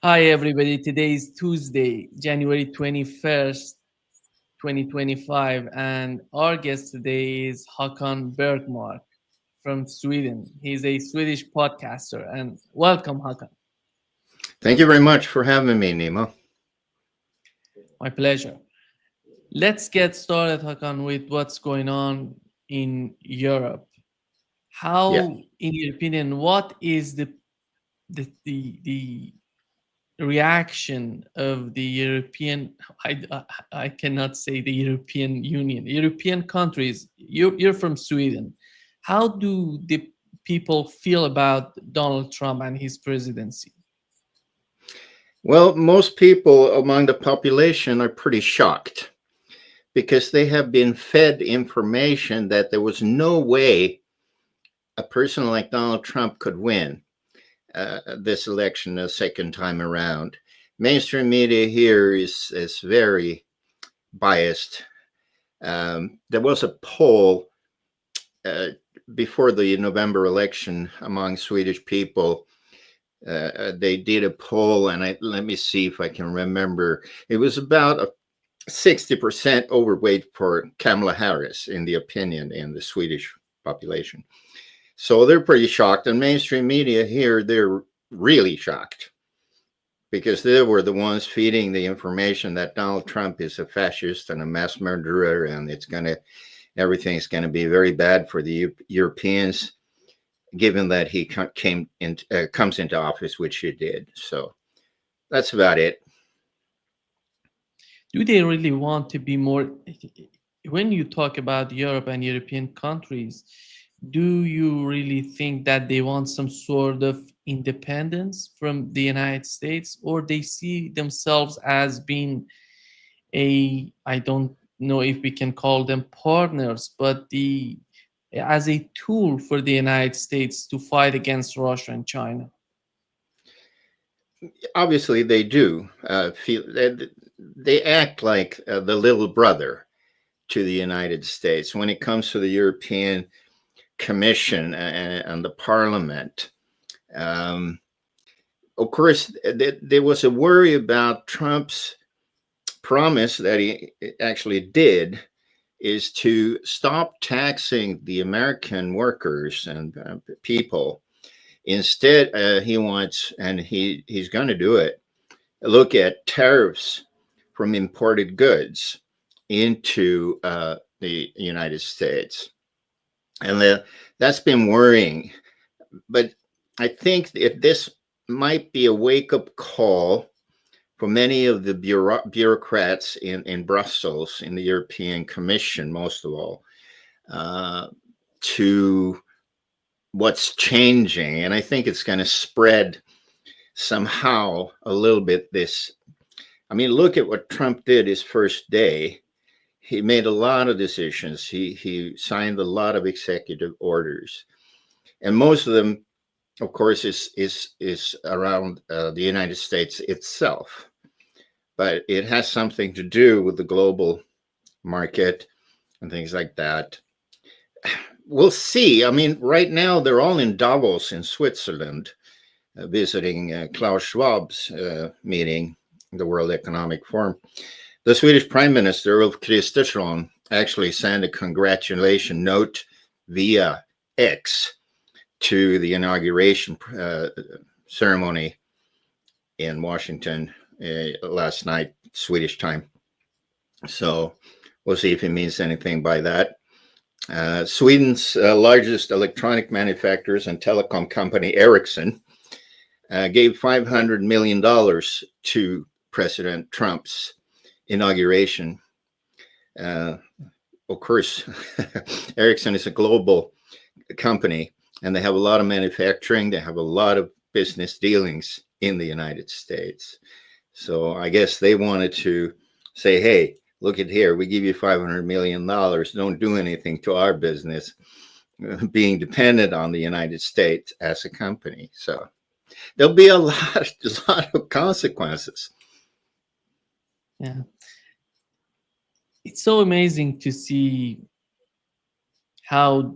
Hi, everybody. Today is Tuesday, January 21st, 2025, and our guest today is Håkan Bergmark from Sweden. He's a Swedish podcaster, and welcome, Håkan. Thank you very much for having me, Nemo. My pleasure. Let's get started, Håkan, with what's going on in Europe. Yeah. How, in your opinion, what is the reaction of the European, I cannot say the European Union, European countries. You're from Sweden. How do the people feel about Donald Trump and his presidency? Well, most people among the population are pretty shocked because they have been fed information that there was no way a person like Donald Trump could win this election a second time around. Mainstream media here is very biased. There was a poll uh, before the November election among Swedish people. They did a poll, and let me see if I can remember. It was about a 60% overweight for Kamala Harris, in the opinion in the Swedish population. So they're pretty shocked. And mainstream media here, they're really shocked because they were the ones feeding the information that Donald Trump is a fascist and a mass murderer, and everything's going to be very bad for the Europeans, given that he comes into office, which he did. So that's about it. Do they really want to be more? When you talk about Europe and European countries, do you really think that they want some sort of independence from the United States, or they see themselves as being I don't know if we can call them partners, but the as a tool for the United States to fight against Russia and China? Obviously, they do feel that they act like the little brother to the United States when it comes to the European Commission and the Parliament. Um, of course, there was a worry about Trump's promise that he actually did is to stop taxing the American workers and people. Instead, he wants, and he's going to do it, look at tariffs from imported goods into the United States. And that's been worrying. But I think that this might be a wake up call for many of the bureaucrats in Brussels, in the European Commission, most of all, uh, to what's changing. And I think it's going to spread somehow a little bit this. I mean, look at what Trump did his first day. He made a lot of decisions. He signed a lot of executive orders, and most of them, of course, is around the United States itself. But it has something to do with the global market and things like that. We'll see. I mean, right now they're all in Davos in Switzerland, visiting Klaus Schwab's meeting, the World Economic Forum. The Swedish Prime Minister Ulf Kristersson actually sent a congratulation note via X to the inauguration ceremony in Washington last night, Swedish time. So we'll see if it means anything by that. Sweden's largest electronic manufacturers and telecom company, Ericsson, gave $500 million to President Trump's inauguration. Of course, Ericsson is a global company, and they have a lot of manufacturing. They have a lot of business dealings in the United States. So I guess they wanted to say, hey, look at here, we give you $500 million. Don't do anything to our business, being dependent on the United States as a company. So there'll be a lot of consequences. Yeah, it's so amazing to see how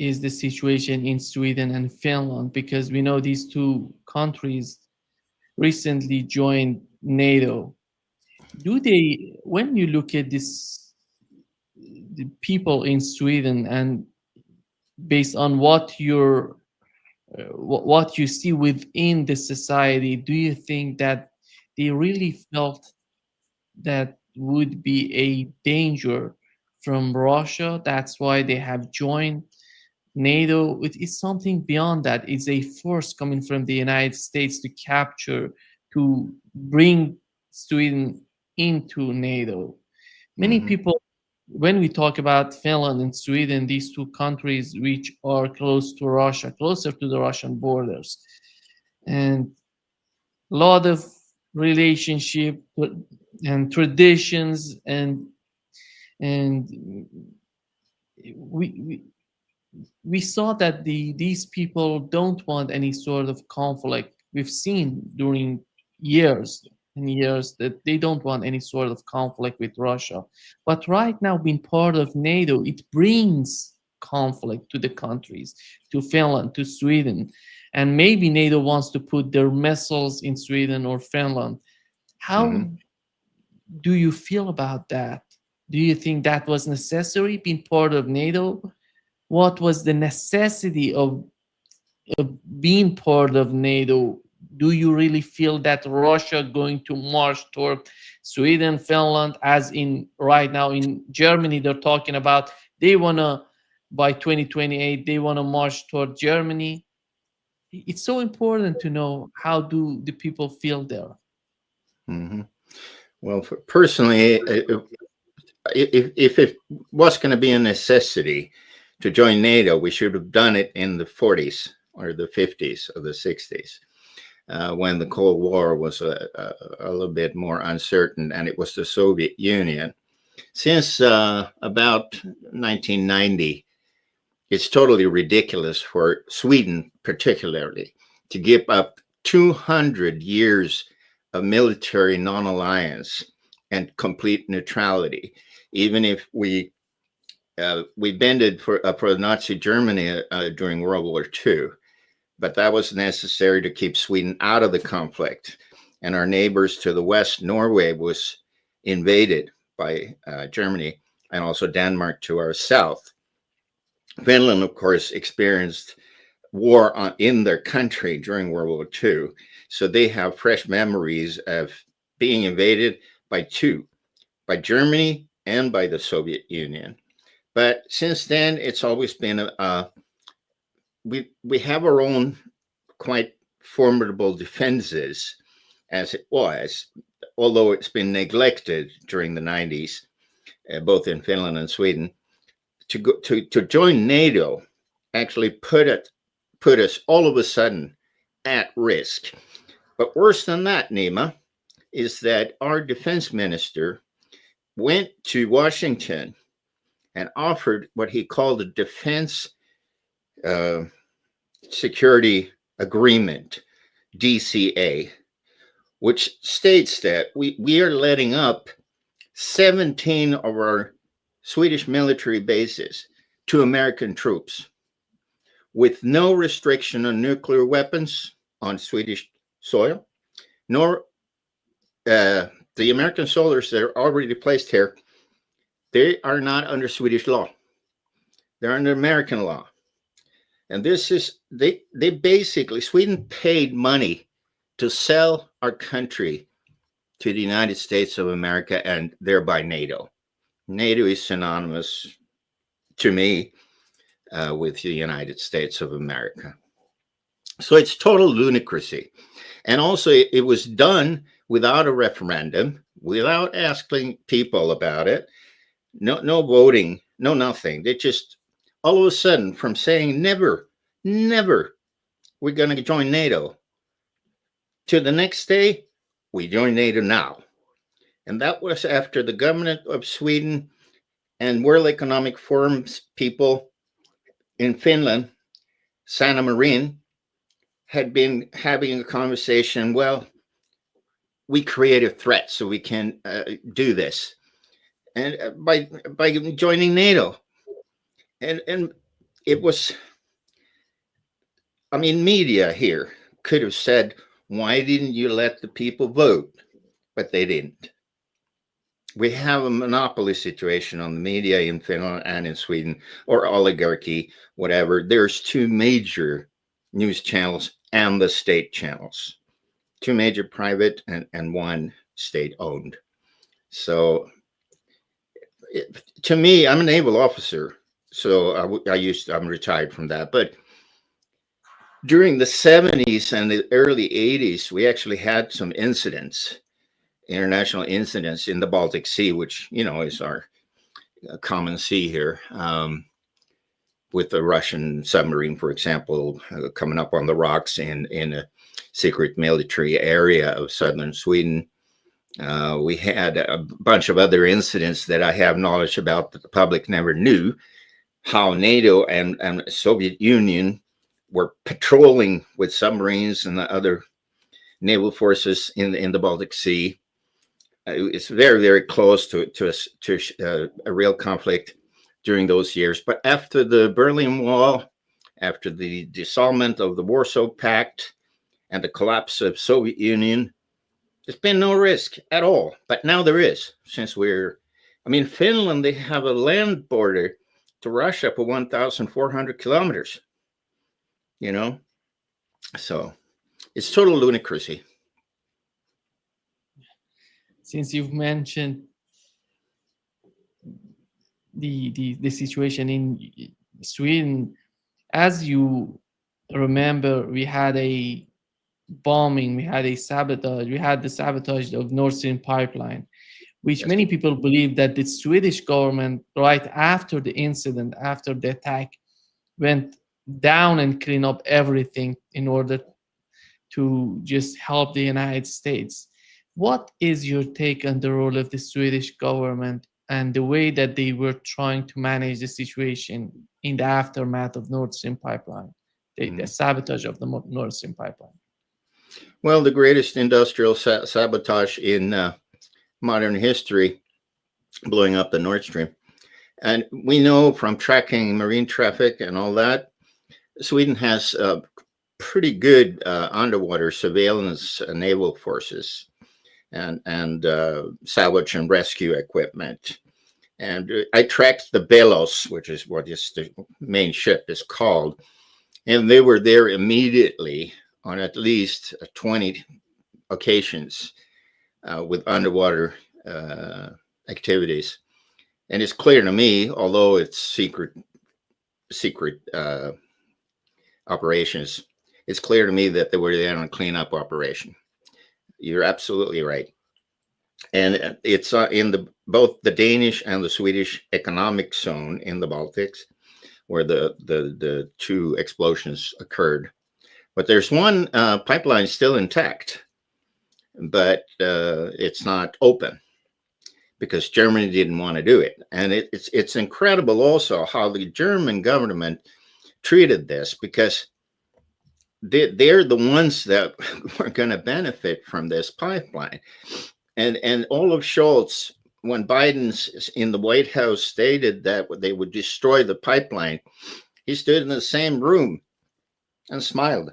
is the situation in Sweden and Finland? Because we know these two countries recently joined NATO. Do they, when you look at this, the people in Sweden, and based on what you're what you see within the society, do you think that they really felt that would be a danger from Russia? That's why they have joined NATO. It is something beyond that. It's a force coming from the United States to capture, to bring Sweden into NATO. Many Hmm. people, when we talk about Finland and Sweden, these two countries which are close to Russia, closer to the Russian borders, and a lot of relationship and traditions, and we we saw that these people don't want any sort of conflict. We've seen during years and years that they don't want any sort of conflict with Russia. But right now, being part of NATO, it brings conflict to the countries, to Finland, to Sweden. And maybe NATO wants to put their missiles in Sweden or Finland. How Hmm. do you feel about that? Do you think that was necessary being part of NATO? What was the necessity of being part of NATO? Do you really feel that Russia going to march toward Sweden, Finland, as in right now in Germany, they're talking about they want to, by 2028, they want to march toward Germany. It's so important to know how do the people feel there. Hmm. Well, personally, if it was going to be a necessity to join NATO, we should have done it in the 40s or the 50s or the 60s, when the Cold War was a little bit more uncertain, and it was the Soviet Union. Since about 1990, it's totally ridiculous for Sweden, particularly, to give up 200 years of military non-alliance and complete neutrality, even if we bended for Nazi Germany during World War II, but that was necessary to keep Sweden out of the conflict. And our neighbors to the west, Norway, was invaded by Germany, and also Denmark to our south. Finland, of course, experienced war in their country during World War II, so they have fresh memories of being invaded by two, by Germany and by the Soviet Union. But since then, it's always been we have our own quite formidable defenses, as it was, although it's been neglected during the 90s, both in Finland and Sweden. To join NATO actually put us all of a sudden at risk. But worse than that, Nima, is that our defense minister went to Washington and offered what he called a defense uh, security agreement, DCA, which states that we are letting up 17 of our Swedish military bases to American troops with no restriction on nuclear weapons on Swedish soil, nor the American soldiers that are already placed here, they are not under Swedish law. They're under American law. And this is, they basically, Sweden paid money to sell our country to the United States of America and thereby NATO. NATO is synonymous to me with the United States of America. So it's total lunacy. And also, it was done without a referendum, without asking people about it, no voting, no nothing. They just, all of a sudden, from saying never, never, we're going to join NATO, to the next day, we join NATO now. And that was after the government of Sweden and World Economic Forum's people in Finland, Sanna Marin, had been having a conversation. Well, we create a threat so we can do this, and by joining NATO, and it was, I mean, media here could have said, why didn't you let the people vote? But they didn't. We have a monopoly situation on the media in Finland and in Sweden, or oligarchy, whatever. There's two major news channels and the state channels, two major private and one state owned. So to me, I'm a naval officer. So I'm retired from that. But during the 70s and the early 80s, we actually had some incidents, international incidents in the Baltic Sea, which, you know, is our common sea here, with the Russian submarine, for example, coming up on the rocks in a secret military area of southern Sweden. We had a bunch of other incidents that I have knowledge about that the public never knew, how NATO and Soviet Union were patrolling with submarines and the other naval forces in the Baltic Sea. It's very, very close to a real conflict during those years. But after the Berlin Wall, after the dissolvement of the Warsaw Pact and the collapse of Soviet Union, there's been no risk at all. But now there is, since Finland, they have a land border to Russia for 1,400 kilometers, you know? So it's total ludicrousy. Since you've mentioned the situation in Sweden, as you remember, we had a bombing, we had the sabotage of Nord Stream pipeline, which Yes. many people believe that the Swedish government, right after the incident, after the attack, went down and cleaned up everything in order to just help the United States. What is your take on the role of the Swedish government and the way that they were trying to manage the situation in the aftermath of Nord Stream pipeline, the sabotage of the Nord Stream pipeline? Well, the greatest industrial sabotage in modern history, blowing up the Nord Stream. And we know from tracking marine traffic and all that, Sweden has pretty good underwater surveillance naval forces and salvage and rescue equipment. And I tracked the Belos, which is what the main ship is called, and they were there immediately on at least 20 occasions with underwater activities. And it's clear to me, although it's secret operations, it's clear to me that they were there on a cleanup operation. You're absolutely right. And it's in both the Danish and the Swedish economic zone in the Baltics, where the two explosions occurred. But there's one pipeline still intact, but it's not open because Germany didn't want to do it. And it's incredible also how the German government treated this, because they're the ones that were going to benefit from this pipeline. And Olaf Scholz, when Biden's in the White House stated that they would destroy the pipeline, he stood in the same room and smiled.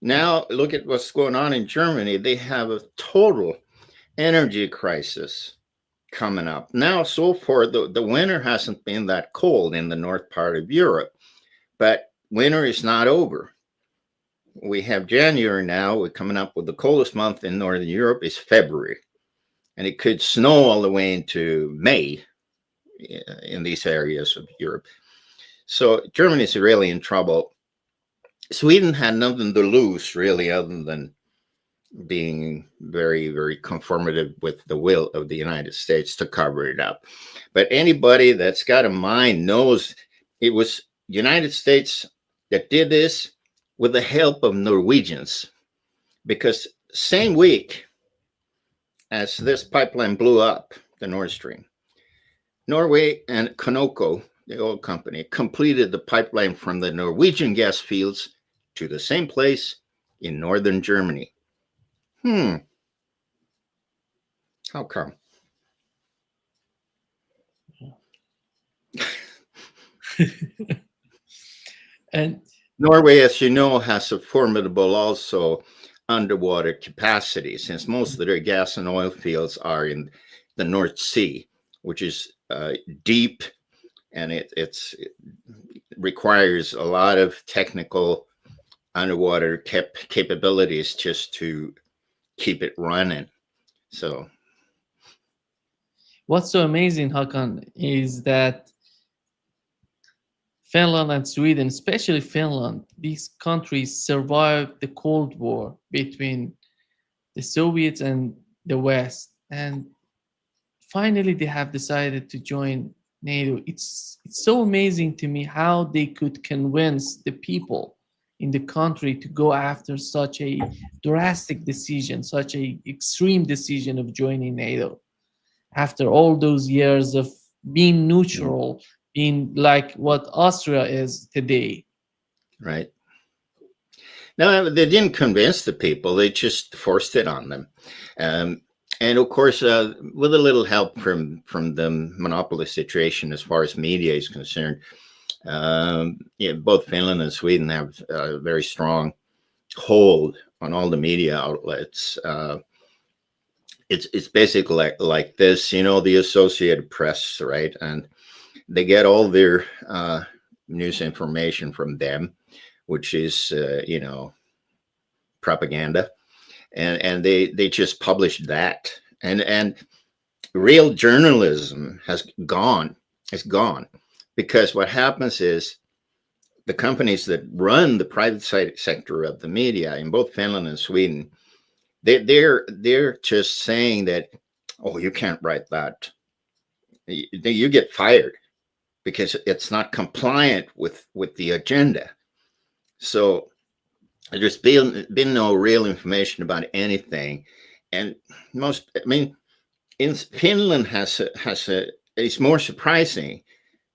Now look at what's going on in Germany. They have a total energy crisis coming up. Now, so far, the winter hasn't been that cold in the north part of Europe, but winter is not over. We have January now. We're coming up with the coldest month in Northern Europe is February. And it could snow all the way into May in these areas of Europe. So Germany is really in trouble. Sweden had nothing to lose, really, other than being very, very conformative with the will of the United States to cover it up. But anybody that's got a mind knows it was United States that did this with the help of Norwegians, because same week as this pipeline blew up, the Nord Stream, Norway and Conoco, the oil company, completed the pipeline from the Norwegian gas fields to the same place in northern Germany. How come? And Norway, as you know, has a formidable also underwater capacity, since most of their gas and oil fields are in the North Sea, which is deep, and it requires a lot of technical underwater capabilities just to keep it running. So what's so amazing, Hakan, is that Finland and Sweden, especially Finland, these countries survived the Cold War between the Soviets and the West, and finally they have decided to join NATO. It's so amazing to me how they could convince the people in the country to go after such a drastic decision, such a extreme decision of joining NATO after all those years of being neutral, being like what Austria is today. right. No, they didn't convince the people. They just forced it on them. Um, and of course, with a little help from the monopoly situation as far as media is concerned, yeah, both Finland and Sweden have a very strong hold on all the media outlets. It's basically like this, you know, the Associated Press, right? And they get all their news information from them, which is you know, propaganda, and they just publish that, and real journalism has gone. It's gone, because what happens is the companies that run the private sector of the media in both Finland and Sweden, they're just saying that, oh, you can't write that, you get fired because it's not compliant with the agenda. So there's been no real information about anything, and most, I mean, in Finland has a it's more surprising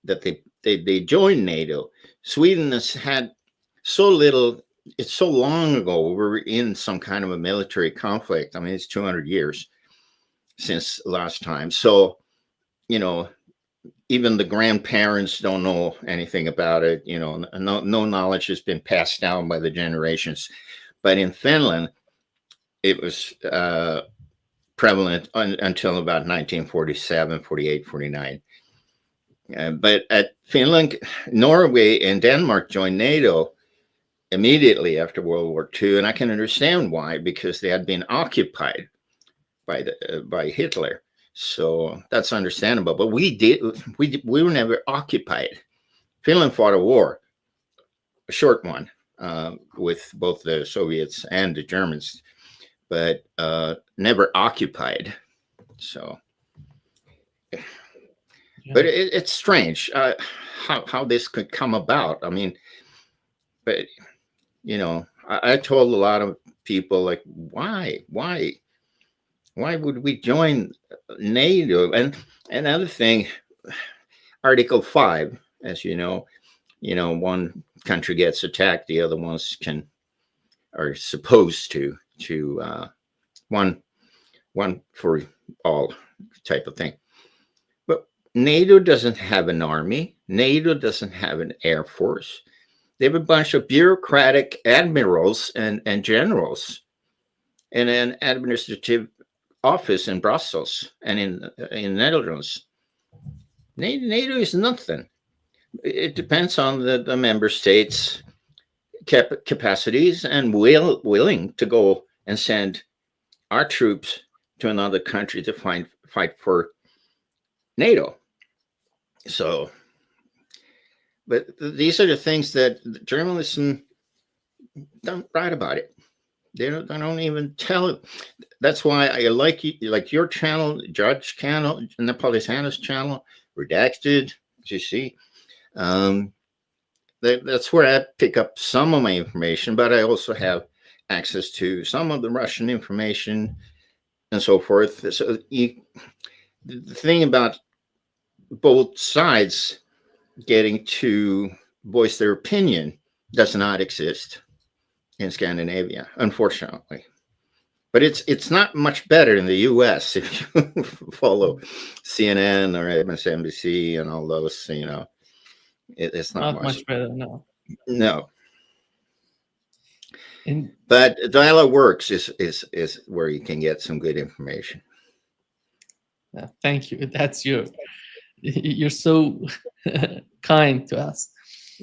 that they joined NATO. Sweden has had so little. It's so long ago. We're in some kind of a military conflict. I mean, it's 200 years since last time. So, you know, even the grandparents don't know anything about it. You know, no knowledge has been passed down by the generations. But in Finland, it was prevalent until about 1947, 48, 49. But at Finland, Norway, and Denmark joined NATO immediately after World War II, and I can understand why, because they had been occupied by Hitler. So that's understandable. But we were never occupied. Finland fought a war, a short one, with both the Soviets and the Germans, but never occupied. So, Yeah. but it's strange how this could come about. I mean, but you know, I told a lot of people, like, why would we join NATO? And another thing, Article 5, as you know, one country gets attacked, the other ones are supposed to one for all type of thing. But NATO doesn't have an army. NATO doesn't have an air force. They have a bunch of bureaucratic admirals and generals, and an administrative office in Brussels and in Netherlands. NATO is nothing. It depends on the member states' capacities and willing to go and send our troops to another country to fight for NATO. So, but these are the things that journalism don't write about it. They don't even tell it. That's why I like your channel, Judge channel, Napolitano's channel, Redacted, as you see. That's where I pick up some of my information, but I also have access to some of the Russian information and so forth. So the thing about both sides getting to voice their opinion does not exist in Scandinavia, unfortunately. But it's not much better in the U.S. if you follow CNN or MSNBC and all those, you know. It's not Not much. much better, no. No. And But Dialogue Works is where you can get some good information. thank you. That's you're so kind to us.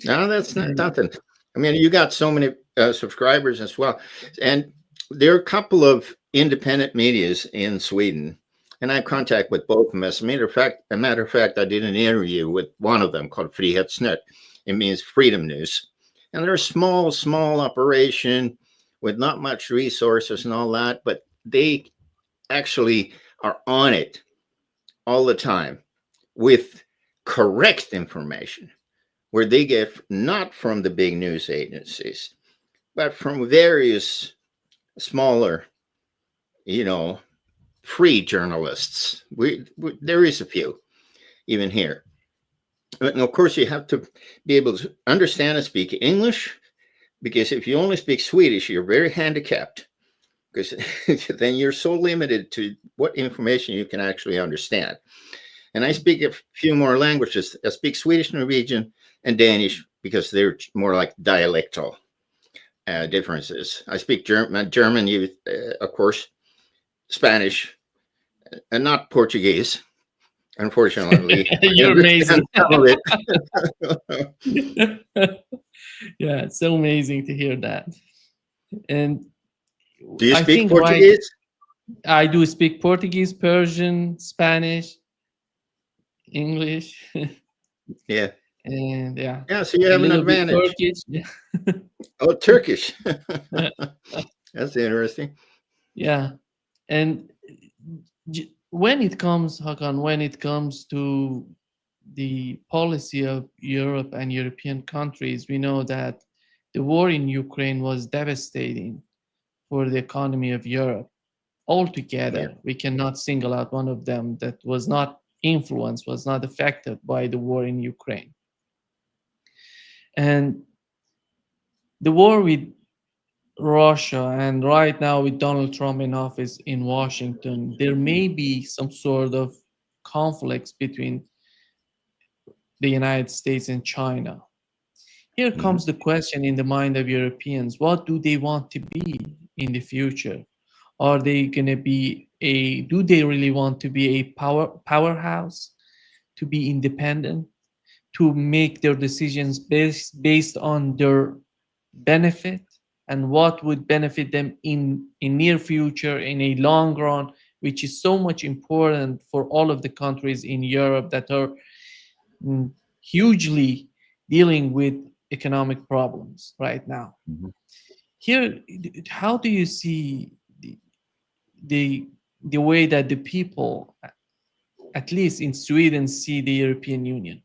No, that's not nothing. I mean, you got so many subscribers as well, and there are a couple of independent medias in Sweden, and I have contact with both of them. As a matter of fact, I did an interview with one of them called Frihetsnytt. It means Freedom News, and they're a small operation with not much resources and all that, but they actually are on it all the time with correct information, where they get not from the big news agencies, but from various smaller, free journalists. There is a few even here. But of course, you have to be able to understand and speak English, because if you only speak Swedish, you're very handicapped, because then you're so limited to what information you can actually understand. And I speak a few more languages. I speak Swedish, Norwegian, and Danish, because they're more like dialectal differences. I speak German, of course, Spanish, and not Portuguese, unfortunately. You're amazing. Some of it. Yeah, it's so amazing to hear that. And Do you I speak think Portuguese? I do speak Portuguese, Persian, Spanish, English, Yeah. and Yeah, so you a have an little bit advantage. Turkish. Yeah. Oh, Turkish. That's interesting. Yeah. And when it comes, Hakan, when it comes to the policy of Europe and European countries, we know that the war in Ukraine was devastating for the economy of Europe Yeah. altogether. We cannot single out one of them that was not influenced, was not affected by the war in Ukraine. And the war with Russia, and right now with Donald Trump in office in Washington, there may be some sort of conflicts between the United States and China. Here comes the question in the mind of Europeans: what do they want to be in the future? Are they going to be do they really want to be a powerhouse, to be independent, to make their decisions based on their benefit and what would benefit them in near future, in a long run, which is so much important for all of the countries in Europe that are hugely dealing with economic problems right now. Here, how do you see the the way that the people, at least in Sweden, see the European Union?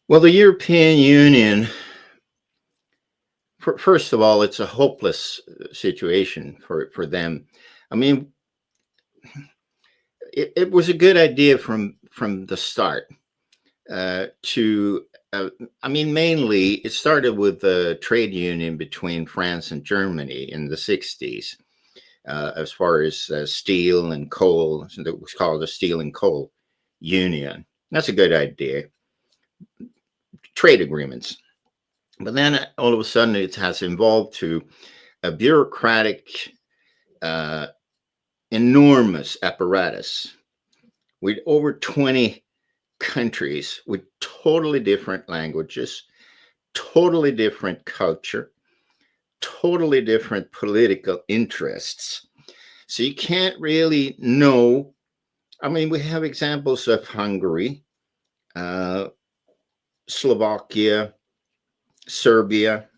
Well, the European Union, first of all, it's a hopeless situation for them. I mean, it was a good idea from the start mainly it started with the trade union between France and Germany in the 60s, as far as steel and coal. It was called the Steel and Coal Union. That's a good idea. Trade agreements. But then all of a sudden it has evolved to a bureaucratic, enormous apparatus with over 20 countries with totally different languages, totally different culture, totally different political interests. So you can't really know. I mean, we have examples of Hungary, Slovakia, Serbia,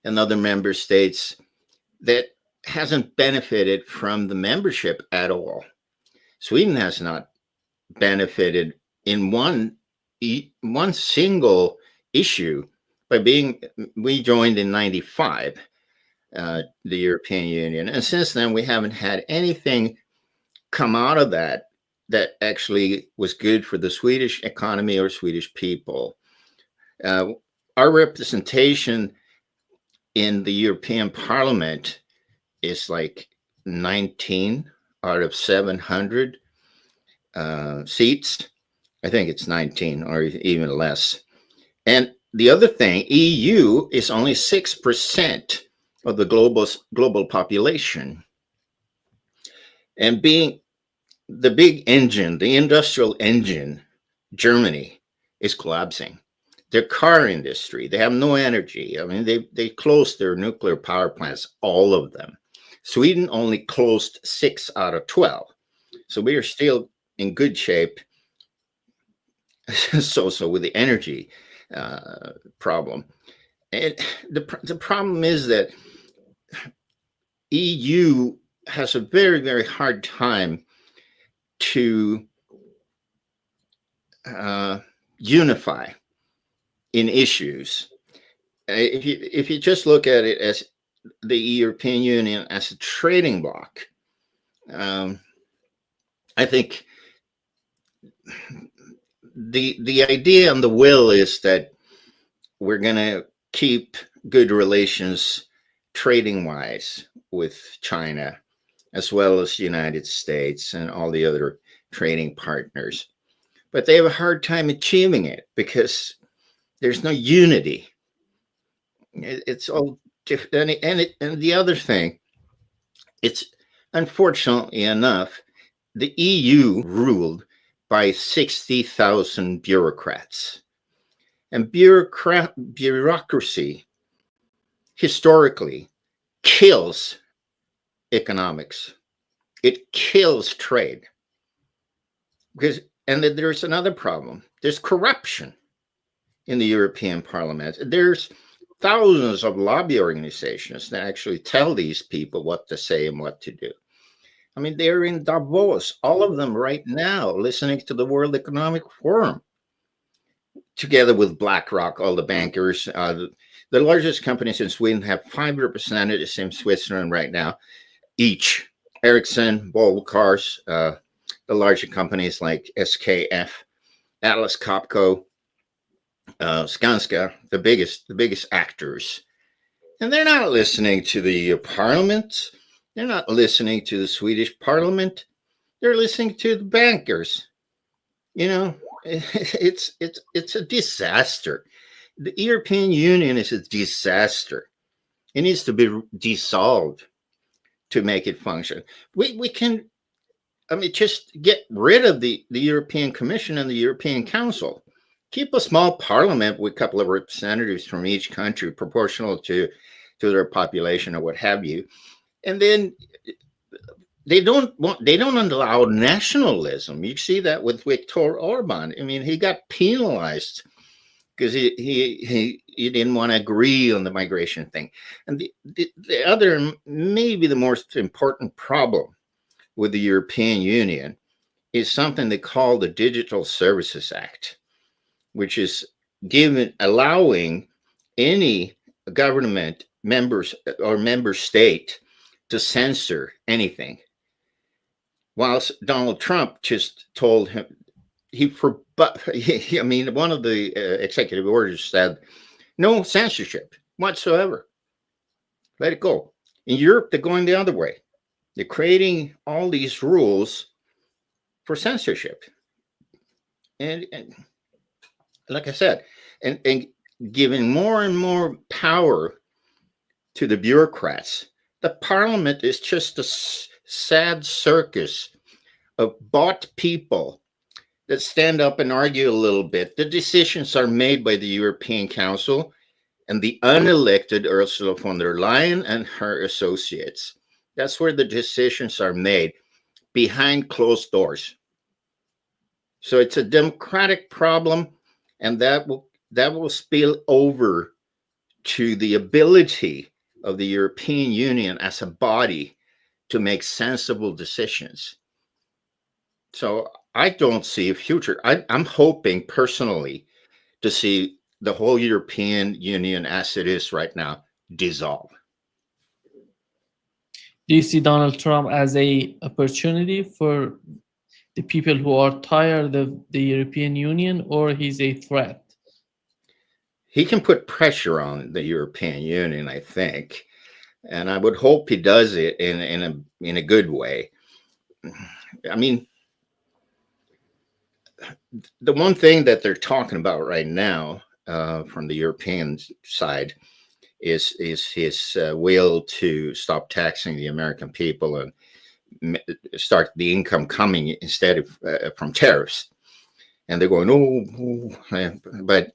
and other member states that hasn't benefited from the membership at all. Sweden has not benefited in one single issue by we joined in 95, the European Union. And since then, we haven't had anything come out of that actually was good for the Swedish economy or Swedish people. Our representation in the European Parliament is like 19 out of 700 seats. I think it's 19 or even less. And the other thing, EU is only 6% of the global population. And being the big engine, the industrial engine, Germany is collapsing. Their car industry, they have no energy. I mean, they closed their nuclear power plants, all of them. Sweden only closed 6 out of 12. So we are still in good shape. So with the energy problem. And the problem is that EU has a very, very hard time to unify in issues. If you just look at it as the European Union as a trading bloc, I think the idea and the will is that we're going to keep good relations trading wise with China, as well as the United States and all the other trading partners. But they have a hard time achieving it because there's no unity. It's all different. And the other thing, it's unfortunately enough, the EU ruled by 60,000 bureaucrats. And bureaucracy historically kills economics. It kills trade. And there's another problem. There's corruption in the European Parliament. There's thousands of lobby organizations that actually tell these people what to say and what to do. I mean, they're in Davos, all of them right now, listening to the World Economic Forum, together with BlackRock, all the bankers. The largest companies in Sweden have 5 representatives in Switzerland right now, each. Ericsson, Volvo Cars, the larger companies like SKF, Atlas Copco, Skanska, the biggest actors. And they're not listening to the parliament. They're not listening to the Swedish parliament. They're listening to the bankers. You know, it's a disaster. The European Union is a disaster. It needs to be dissolved to make it function. We can, I mean, just get rid of the European Commission and the European Council. Keep a small parliament with a couple of representatives from each country, proportional to their population or what have you. And then they don't allow nationalism. You see that with Viktor Orban. I mean, he got penalized because he didn't want to agree on the migration thing. And the other, maybe the most important problem with the European Union is something they call the Digital Services Act, which is allowing any government members or member state to censor anything. Whilst Donald Trump just told him, I mean, one of the executive orders said, no censorship whatsoever. Let it go. In Europe, they're going the other way. They're creating all these rules for censorship. And like I said, and giving more and more power to the bureaucrats. The parliament is just a sad circus of bought people that stand up and argue a little bit. The decisions are made by the European Council and the unelected Ursula von der Leyen and her associates. That's where the decisions are made, behind closed doors. So it's a democratic problem, and that will spill over to the ability of the European Union as a body to make sensible decisions. So I don't see a future. I'm hoping personally to see the whole European Union as it is right now dissolve. Do you see Donald Trump as a opportunity for the people who are tired of the European Union, or he's a threat? He can put pressure on the European Union, I think, and I would hope he does it in a good way. I mean, the one thing that they're talking about right now from the European side is his will to stop taxing the American people and start the income coming instead of from tariffs. And they're going, oh, but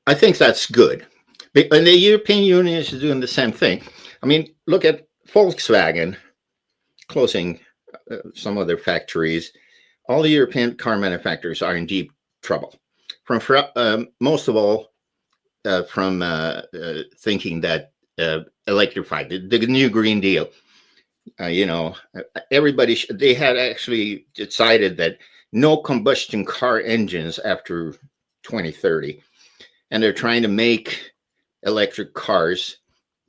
I think that's good. And the European Union is doing the same thing. I mean, look at Volkswagen closing some of their factories. All the European car manufacturers are in deep trouble. Most of all, from thinking that electrified, the new Green Deal. Everybody, they had actually decided that no combustion car engines after 2030. And they're trying to make electric cars,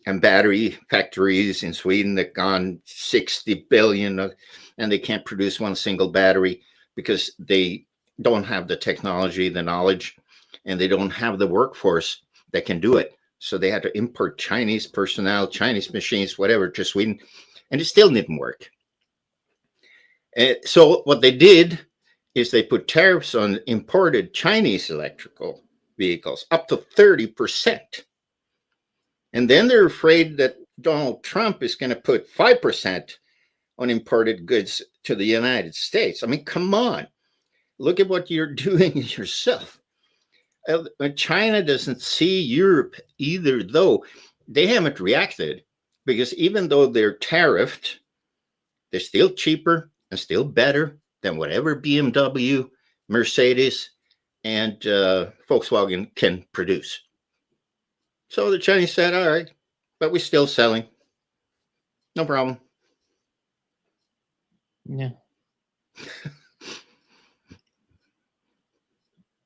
and battery factories in Sweden that gone 60 billion, and they can't produce one single battery because they don't have the technology, the knowledge, and they don't have the workforce that can do it. So they had to import Chinese personnel, Chinese machines, whatever, to Sweden, and it still didn't work. And so what they did is they put tariffs on imported Chinese electrical vehicles up to 30%. And then they're afraid that Donald Trump is going to put 5% on imported goods to the United States. I mean, come on. Look at what you're doing yourself. China doesn't see Europe either, though they haven't reacted, because even though they're tariffed, they're still cheaper and still better than whatever BMW, Mercedes, and Volkswagen can produce. So the Chinese said, all right, but we're still selling. No problem. Yeah.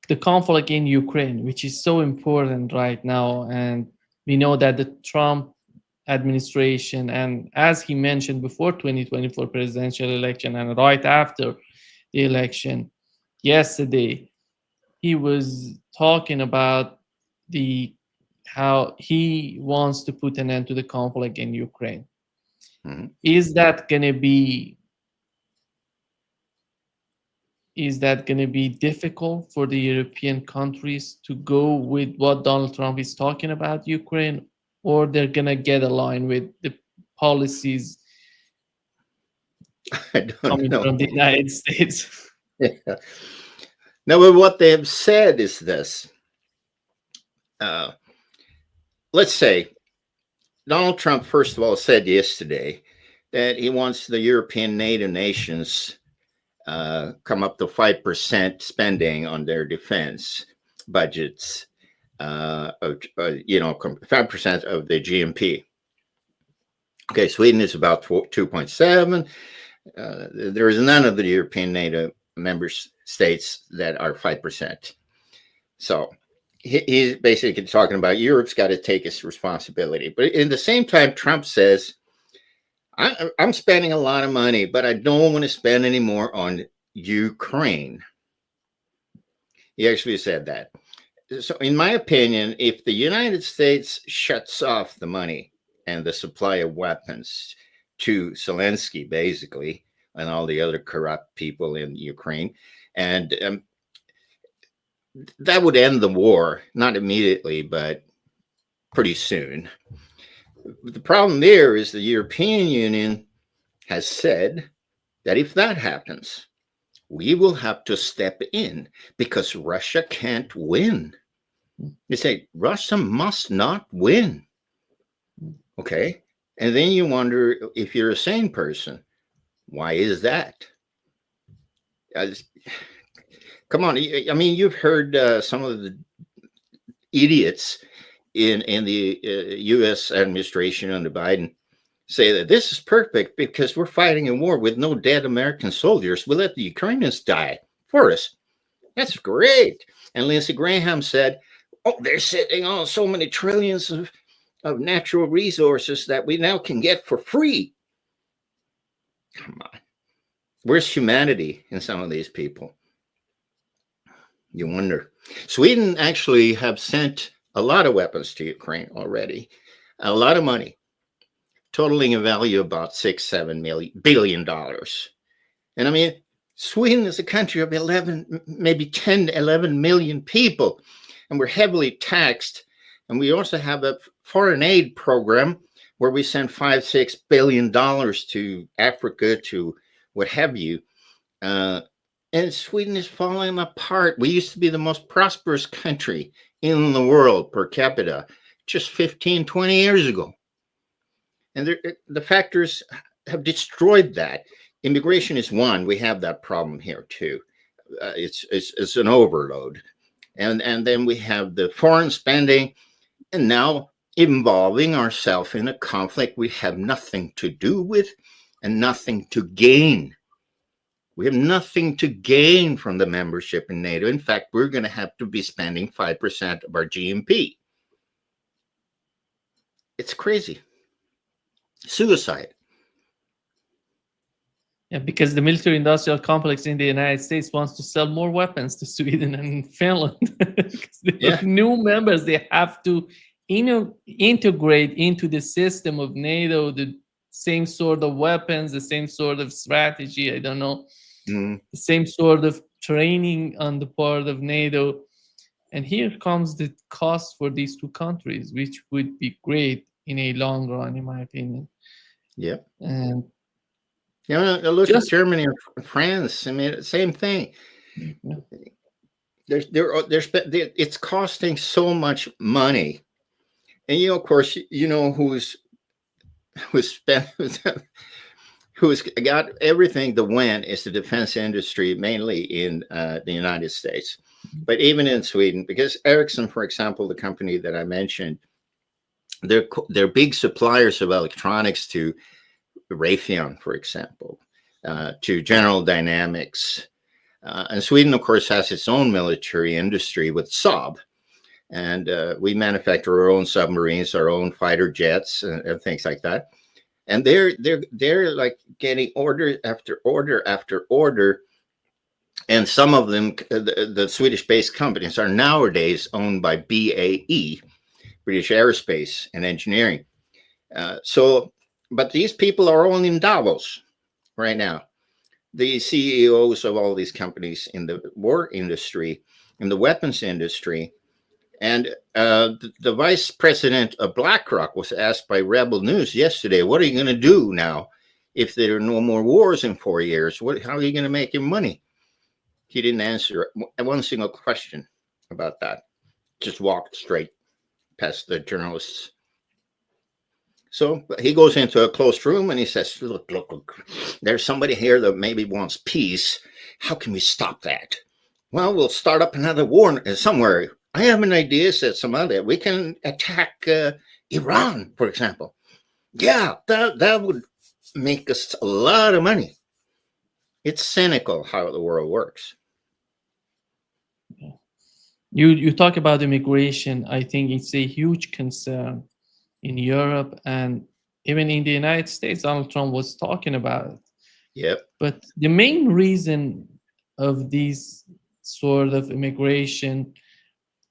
The conflict in Ukraine, which is so important right now, and we know that the Trump administration, and as he mentioned before 2024 presidential election and right after the election yesterday, he was talking about how he wants to put an end to the conflict in Ukraine. Mm-hmm. Is that going to be difficult for the European countries to go with what Donald Trump is talking about Ukraine, or they're going to get aligned with the policies coming from the United States? Yeah. No, but what they have said is this. Let's say Donald Trump, first of all, said yesterday that he wants the European NATO nations come up to 5% spending on their defense budgets, 5% of the GNP. Okay, Sweden is about 2.7. There is none of the European NATO member states that are 5%. So he's basically talking about Europe's got to take its responsibility. But in the same time, Trump says, I'm spending a lot of money, but I don't want to spend any more on Ukraine. He actually said that. So in my opinion, if the United States shuts off the money and the supply of weapons to Zelensky, basically, and all the other corrupt people in Ukraine, and that would end the war, not immediately, but pretty soon. The problem there is the European Union has said that if that happens, we will have to step in because Russia can't win. They say Russia must not win. Okay. And then you wonder, if you're a sane person, why is that? Come on. I mean, you've heard some of the idiots in the U.S. administration under Biden say that this is perfect because we're fighting a war with no dead American soldiers. We'll let the Ukrainians die for us. That's great. And Lindsey Graham said, oh, they're sitting on so many trillions of natural resources that we now can get for free. Come on. Where's humanity in some of these people? You wonder. Sweden actually have sent a lot of weapons to Ukraine already, a lot of money, totaling a value of about $6-7 billion. And I mean, Sweden is a country of 11, maybe 10, 11 million people, and we're heavily taxed. And we also have a foreign aid program where we send $5-6 billion to Africa, to what have you. And Sweden is falling apart. We used to be the most prosperous country in the world per capita just 15, 20 years ago. And the factors have destroyed that. Immigration is one. We have that problem here too. It's an overload. And then we have the foreign spending, and now involving ourselves in a conflict we have nothing to do with and nothing to gain. We have nothing to gain from the membership in NATO. In fact, we're going to have to be spending 5% of our GNP. It's crazy. Suicide. Yeah, because the military-industrial complex in the United States wants to sell more weapons to Sweden and Finland. Because they are new members, they have to integrate into the system of NATO the same sort of weapons, the same sort of strategy, I don't know, the same sort of training on the part of NATO. And here comes the cost for these two countries, which would be great in a long run, in my opinion. Yeah. And look at Germany or France. I mean, same thing. Yeah. It's costing so much money, and of course, who's got everything to win is the defense industry, mainly in the United States, but even in Sweden, because Ericsson, for example, the company that I mentioned, they're big suppliers of electronics to Raytheon, for example, to General Dynamics. And Sweden, of course, has its own military industry with Saab. And we manufacture our own submarines, our own fighter jets, and things like that. And they're like getting order after order after order. And some of them, the Swedish-based companies, are nowadays owned by BAE, British Aerospace and Engineering. But these people are all in Davos right now. The CEOs of all these companies in the war industry, in the weapons industry. And the vice president of BlackRock was asked by Rebel News yesterday, what are you going to do now if there are no more wars in 4 years? How are you going to make your money? He didn't answer one single question about that. Just walked straight past the journalists. So he goes into a closed room and he says, look, there's somebody here that maybe wants peace. How can we stop that? Well, we'll start up another war somewhere. I have an idea, said somebody. We can attack Iran, for example. Yeah, that would make us a lot of money. It's cynical how the world works. You talk about immigration. I think it's a huge concern in Europe and even in the United States. Donald Trump was talking about it. Yep. But the main reason of this sort of immigration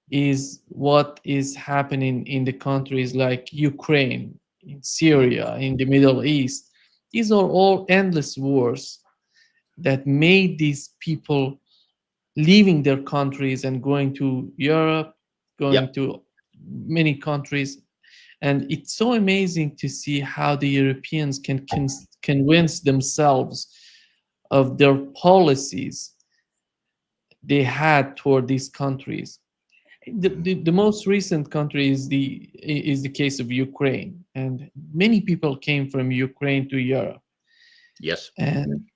is what is happening in the countries like Ukraine, in Syria, in the Middle East. These are all endless wars that made these people leaving their countries and going to Europe, going to many countries. And it's so amazing to see how the Europeans can convince themselves of their policies they had toward these countries. The most recent country is the case of Ukraine, and many people came from Ukraine to Europe. Yes. And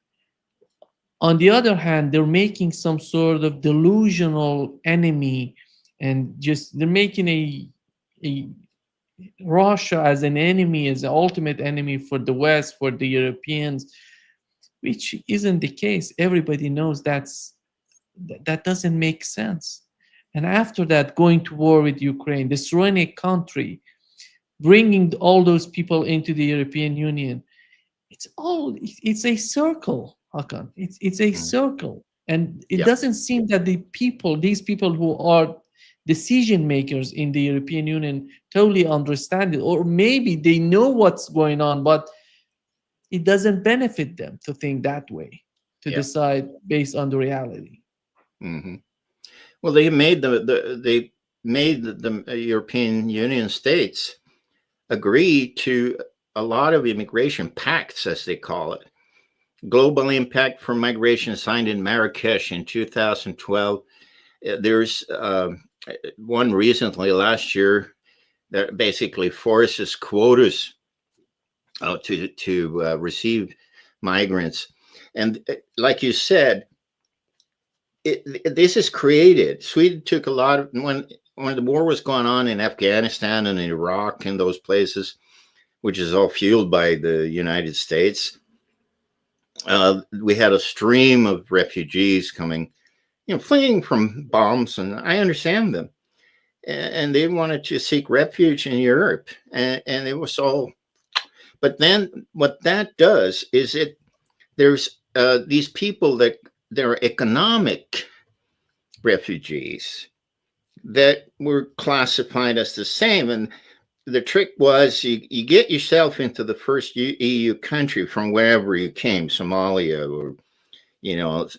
on the other hand, they're making some sort of delusional enemy, and just they're making a Russia as an enemy, as the ultimate enemy for the West, for the Europeans, which isn't the case. Everybody knows that doesn't make sense. And after that, going to war with Ukraine, destroying a country, bringing all those people into the European Union, it's a circle, Håkan. It's a circle. And it doesn't seem that these people who are decision makers in the European Union totally understand it, or maybe they know what's going on, but it doesn't benefit them to think that way, to Yeah. decide based on the reality. Hmm. Well, they made the European Union states agree to a lot of immigration pacts, as they call it. Global Impact for Migration, signed in Marrakesh in 2012. There's one recently last year that basically forces quotas to receive migrants. And like you said, this is created. Sweden took a lot of, when the war was going on in Afghanistan and Iraq and those places, which is all fueled by the United States. We had a stream of refugees coming, fleeing from bombs, and I understand them. And they wanted to seek refuge in Europe, and it was all. But then, what that does is there's these people that they're economic refugees that were classified as the same, and the trick was you get yourself into the first EU country from wherever you came, Somalia or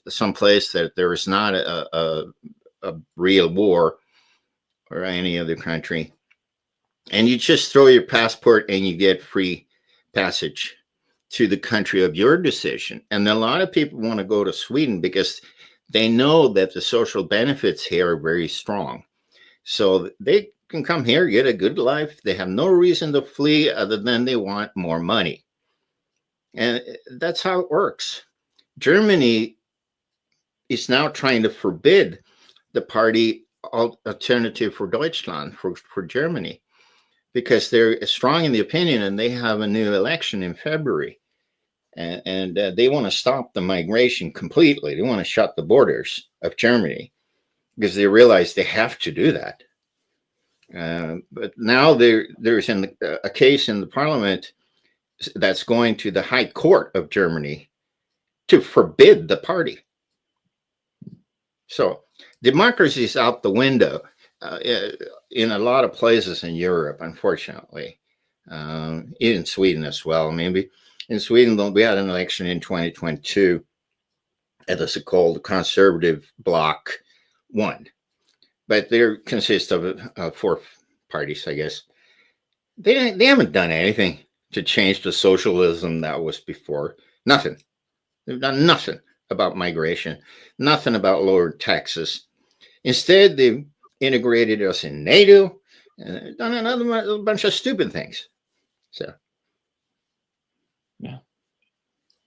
someplace that there is not a real war, or any other country, and you just throw your passport and you get free passage to the country of your decision. And a lot of people want to go to Sweden because they know that the social benefits here are very strong. So they can come here, get a good life. They have no reason to flee other than they want more money. And that's how it works. Germany is now trying to forbid the party Alternative for Deutschland, for Germany, because they're strong in the opinion and they have a new election in February. And they want to stop the migration completely. They want to shut the borders of Germany because they realize they have to do that. But now there's a case in the parliament that's going to the High Court of Germany to forbid the party. So democracy is out the window in a lot of places in Europe, unfortunately, in Sweden as well. Maybe in Sweden, we had an election in 2022 that is called Conservative Bloc won, but they consist of 4 parties, I guess. They haven't done anything to change the socialism that was before. Nothing. They've done nothing about migration, nothing about lower taxes. Instead, they've integrated us in NATO and done another bunch of stupid things. So, Yeah.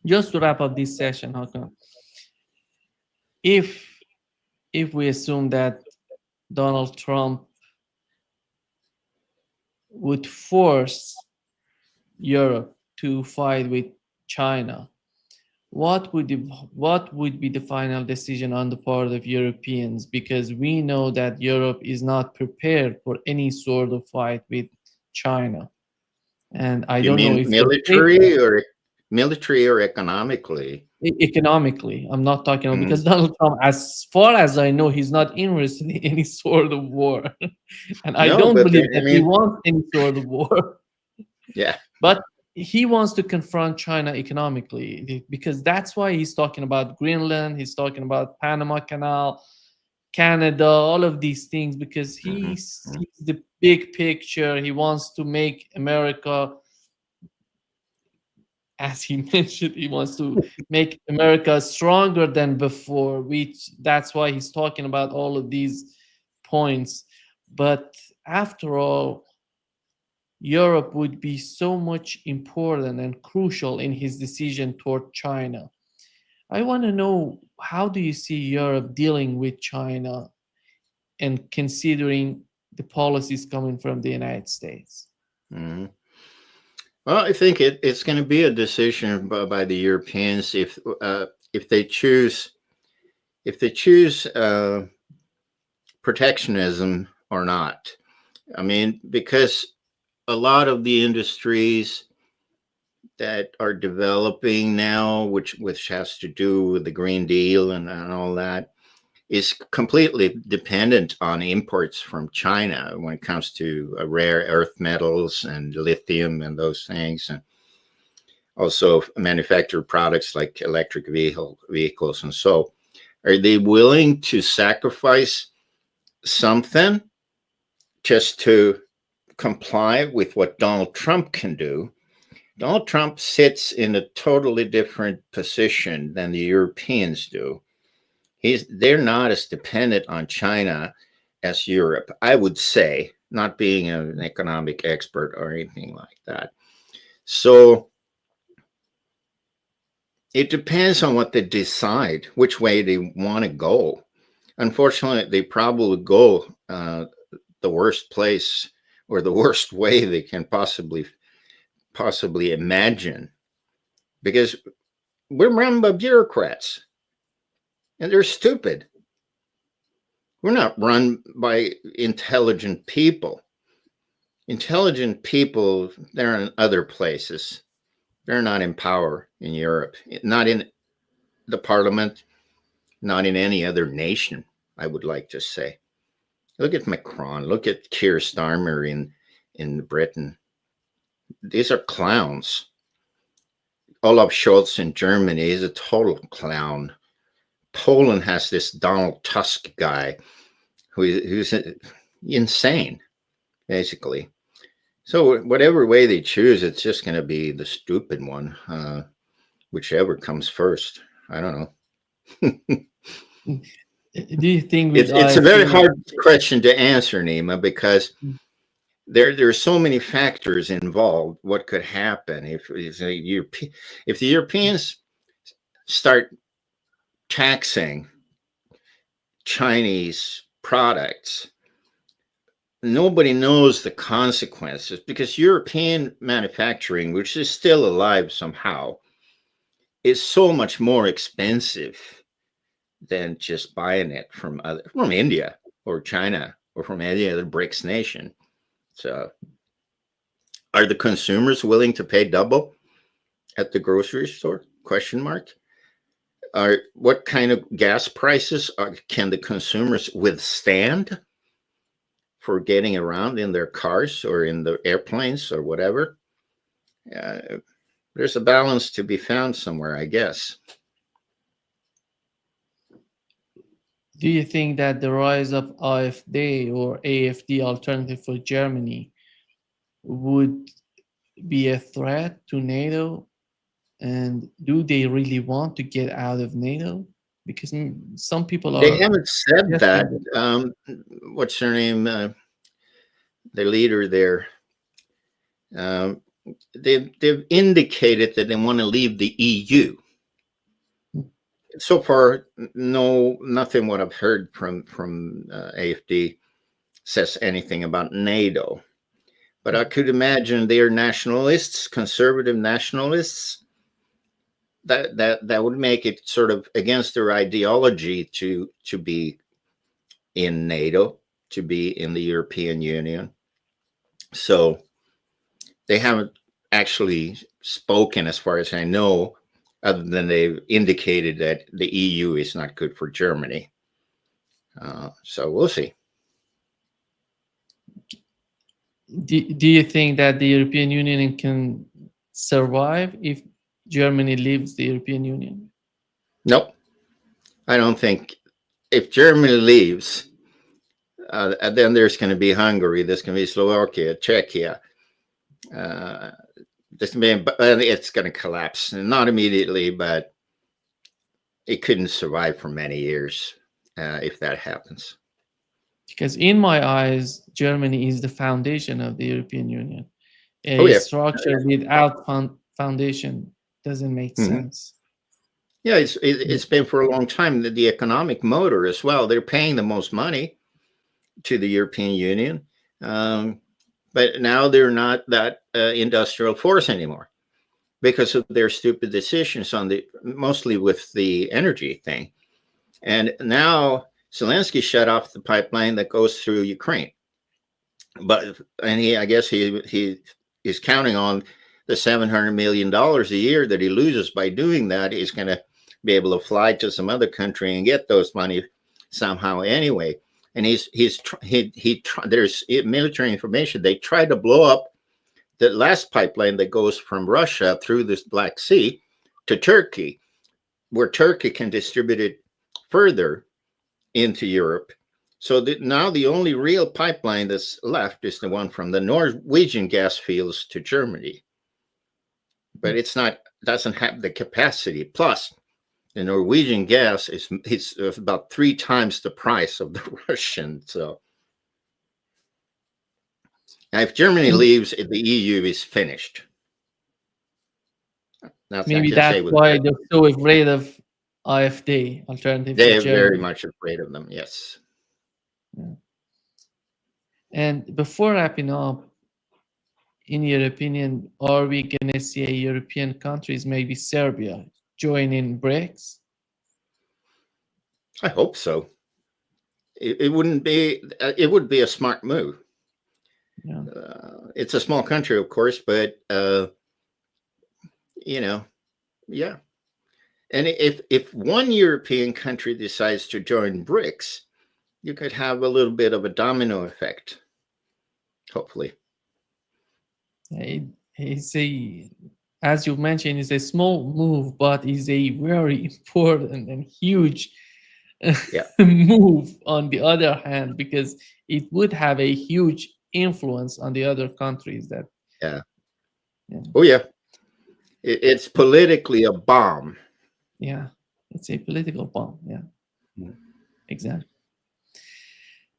Just to wrap up this session, Håkan, if we assume that Donald Trump would force Europe to fight with China, what would be the final decision on the part of Europeans? Because we know that Europe is not prepared for any sort of fight with China, and I you don't know mean if military or economically? economically. I'm not talking about, Mm. because Donald Trump, as far as I know, he's not interested in any sort of war, and I don't believe that he wants any sort of war. Yeah, but he wants to confront China economically, because that's why he's talking about Greenland, he's talking about Panama Canal, Canada, all of these things, because he sees the big picture. He wants to make America, as he mentioned, he wants to make America stronger than before, which that's why he's talking about all of these points. But after all, Europe would be so much important and crucial in his decision toward China. I want to know, how do you see Europe dealing with China and considering the policies coming from the United States? Mm-hmm. Well, I think it's going to be a decision by the Europeans if they choose protectionism or not. I mean, because a lot of the industries that are developing now, which has to do with the Green Deal and all that, is completely dependent on imports from China when it comes to rare earth metals and lithium and those things. And also manufacture products like electric vehicles. And so are they willing to sacrifice something just to comply with what Donald Trump can do? Donald Trump sits in a totally different position than the Europeans do. They're not as dependent on China as Europe, I would say, not being an economic expert or anything like that. So it depends on what they decide, which way they want to go. Unfortunately, they probably go the worst place or the worst way they can possibly imagine, because we're run by bureaucrats and they're stupid. We're not run by intelligent people. Intelligent people, they're in other places. They're not in power in Europe, not in the parliament, not in any other nation, I would like to say. Look at Macron, look at Keir Starmer in Britain. These are clowns. Olaf Scholz in Germany is a total clown. Poland has this Donald Tusk guy who's insane, basically. So whatever way they choose, it's just going to be the stupid one, whichever comes first. I don't know. Do you think it's a very hard question to answer, Nima, because there are so many factors involved. What could happen if the Europeans start taxing Chinese products? Nobody knows the consequences, because European manufacturing, which is still alive somehow, is so much more expensive than just buying it from India or China or from any other BRICS nation. So are the consumers willing to pay double at the grocery store? Question mark. What kind of gas prices can the consumers withstand for getting around in their cars or in the airplanes or whatever? There's a balance to be found somewhere, I guess. Do you think that the rise of AfD or AfD alternative for Germany would be a threat to NATO? And do they really want to get out of NATO? Because some people They haven't said that. What's her name? The leader there. They've indicated that they want to leave the EU. So far, nothing what I've heard from AfD says anything about NATO. But I could imagine they are nationalists, conservative nationalists. That would make it sort of against their ideology to be in NATO, to be in the European Union. So they haven't actually spoken, as far as I know, other than they've indicated that the EU is not good for Germany. So we'll see. Do you think that the European Union can survive if Germany leaves the European Union? Nope. I don't think. If Germany leaves, then there's going to be Hungary, there's going to be Slovakia, Czechia. It's going to collapse, not immediately, but it couldn't survive for many years if that happens. Because in my eyes, Germany is the foundation of the European Union. A structure without foundation doesn't make sense. Yeah, it's been for a long time the economic motor as well. They're paying the most money to the European Union, but now they're not that industrial force anymore because of their stupid decisions on mostly with the energy thing. And now Zelensky shut off the pipeline that goes through Ukraine, I guess he is counting on the $700 million a year that he loses by doing that. He's going to be able to fly to some other country and get those money somehow anyway. And there's military information. They tried to blow up the last pipeline that goes from Russia through this Black Sea to Turkey, where Turkey can distribute it further into Europe. So that now the only real pipeline that's left is the one from the Norwegian gas fields to Germany. But it's not, doesn't have the capacity. Plus, the Norwegian gas is about 3 times the price of the Russian. So now if Germany leaves, the EU is finished. Maybe that's why they're so afraid of AfD, Alternative They for are Germany. very much afraid of them, yes. Yeah. And before wrapping up, in your opinion, are we going to see European countries, maybe Serbia, joining BRICS? I hope so. It wouldn't be. It would be a smart move. Yeah. It's a small country, of course, but you know, yeah. And if one European country decides to join BRICS, you could have a little bit of a domino effect. Hopefully. It's a, as you mentioned, it's a small move, but it's a very important and huge move on the other hand, because it would have a huge influence on the other countries that. Yeah. Oh, yeah. It's politically a bomb. Yeah. It's a political bomb. Yeah. Exactly.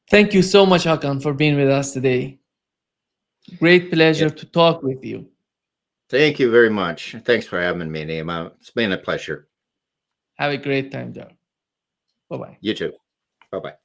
Thank you so much, Håkan, for being with us today. Great pleasure to talk with you. Thank you very much. Thanks for having me, Nima. It's been a pleasure. Have a great time, Joe. Bye-bye. You too. Bye-bye.